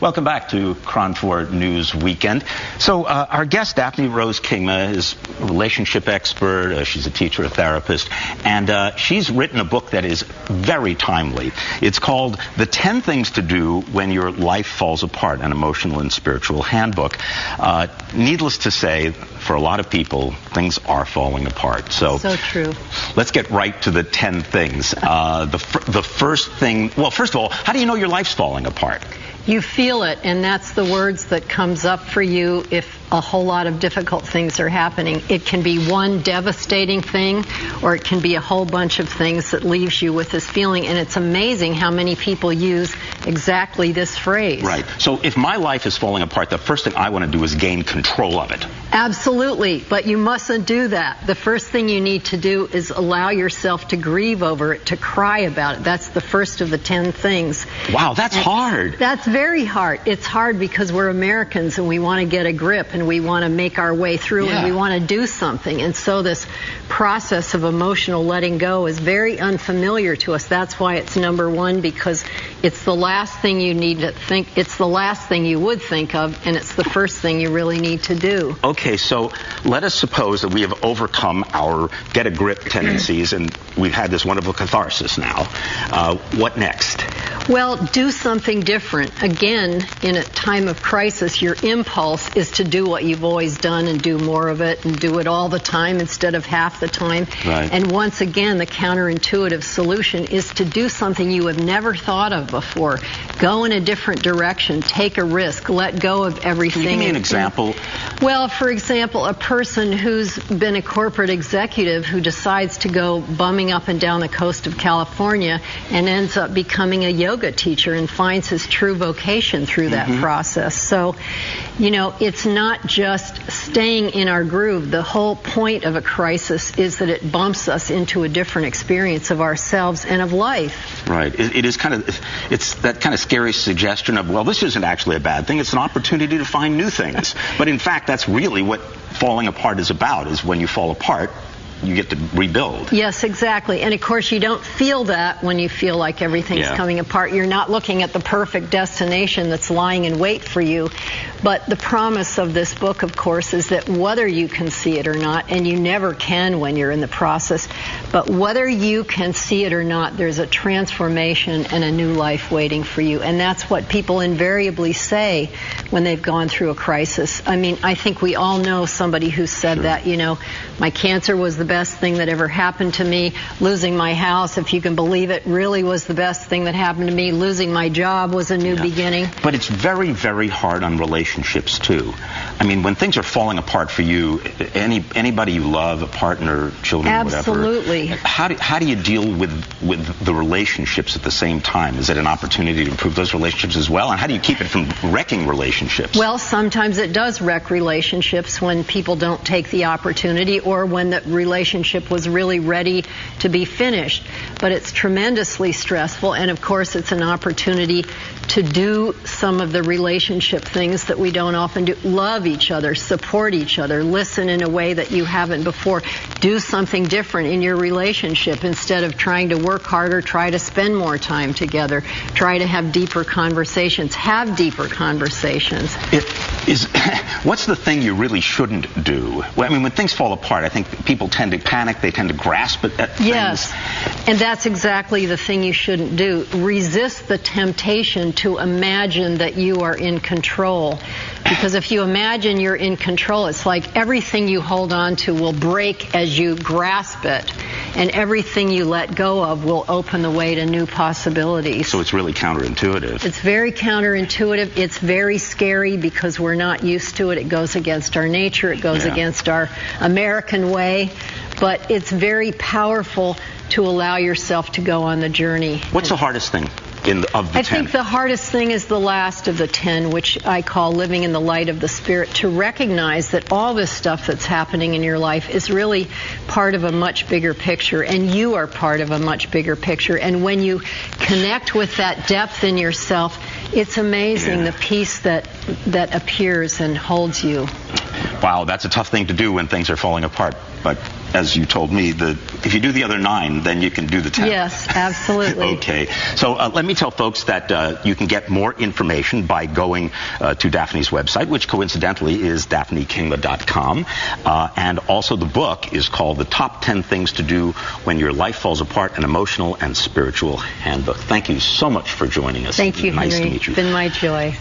Welcome back to Cron 4 News Weekend. So our guest, Daphne Rose Kingma, is a relationship expert. She's a teacher, a therapist, and she's written a book that is very timely. It's called The 10 Things to Do When Your Life Falls Apart, an emotional and spiritual handbook. Needless to say, for a lot of people, things are falling apart. So true. Let's get right to the 10 things. The first thing, well, first of all, how do you know your life's falling apart? You feel it, and that's the words that comes up for you if a whole lot of difficult things are happening. It can be one devastating thing, or it can be a whole bunch of things that leaves you with this feeling, and it's amazing how many people use exactly this phrase. Right. So if my life is falling apart, the first thing I want to do is gain control of it. Absolutely, but you mustn't do that. The first thing you need to do is allow yourself to grieve over it, to cry about it. That's the first of the 10 things. Wow, that's hard. That's very hard. It's hard because we're Americans and we want to get a grip and we want to make our way through and we want to do something. And so this process of emotional letting go is very unfamiliar to us. That's why it's number one, because it's the last thing you need to think. It's the last thing you would think of, and it's the first thing you really need to do. Okay, so let us suppose that we have overcome our get a grip tendencies and we've had this wonderful catharsis now. What next? Well, do something different. Again, in a time of crisis, your impulse is to do what you've always done and do more of it and do it all the time instead of half the time. Right. And once again, the counterintuitive solution is to do something you have never thought of before. Go in a different direction. Take a risk. Let go of everything. Can you give me an example? Well, for example, a person who's been a corporate executive who decides to go bumming up and down the coast of California and ends up becoming a yoga teacher and finds his true vocation through that process. So, you know, it's not just staying in our groove. The whole point of a crisis is that it bumps us into a different experience of ourselves and of life. Right. It is kind of, it's that kind of scary suggestion of, well, this isn't actually a bad thing. It's an opportunity to find new things. But in fact, that's really what falling apart is about, is when you fall apart, you get to rebuild. Yes, exactly. And of course, you don't feel that when you feel like everything's coming apart. You're not looking at the perfect destination that's lying in wait for you. But the promise of this book, of course, is that whether you can see it or not, and you never can when you're in the process, but whether you can see it or not, there's a transformation and a new life waiting for you. And that's what people invariably say when they've gone through a crisis. I mean, I think we all know somebody who said that, you know, my cancer was the best thing that ever happened to me. Losing my house, if you can believe it, really was the best thing that happened to me. Losing my job was a new beginning. But it's very, very hard on relationships, too. I mean, when things are falling apart for you, anybody you love, a partner, children, Absolutely. whatever, how do you deal with the relationships at the same time? Is it an opportunity to improve those relationships as well? And how do you keep it from wrecking relationships? Well, sometimes it does wreck relationships when people don't take the opportunity or when the relationship was really ready to be finished. But it's tremendously stressful, and of course it's an opportunity to do some of the relationship things that we don't often do. Love each other, support each other, listen in a way that you haven't before. Do something different in your relationship. Instead of trying to work harder, try to spend more time together. Try to have deeper conversations. Have deeper conversations. What's the thing you really shouldn't do? Well, I mean, when things fall apart, I think people tend to panic. They tend to grasp at things. Yes, and that's exactly the thing you shouldn't do. Resist the temptation to imagine that you are in control. Because if you imagine you're in control, it's like everything you hold on to will break as you grasp it, and everything you let go of will open the way to new possibilities. So it's really counterintuitive. It's very counterintuitive. It's very scary because we're not used to it. It goes against our nature. It goes against our American way. But it's very powerful to allow yourself to go on the journey. What's the hardest thing of the 10? I think the hardest thing is the last of the 10, which I call living in the light of the Spirit, to recognize that all this stuff that's happening in your life is really part of a much bigger picture, and you are part of a much bigger picture. And when you connect with that depth in yourself, it's amazing the peace that appears and holds you. Wow, that's a tough thing to do when things are falling apart, but as you told me, if you do the other 9, then you can do the 10th. Yes, absolutely. Okay. So let me tell folks that you can get more information by going to Daphne's website, which coincidentally is daphnekingma.com. And also the book is called The Top 10 Things to Do When Your Life Falls Apart, an Emotional and Spiritual Handbook. Thank you so much for joining us. Thank you, Nice Henry. to meet you. It's been my joy.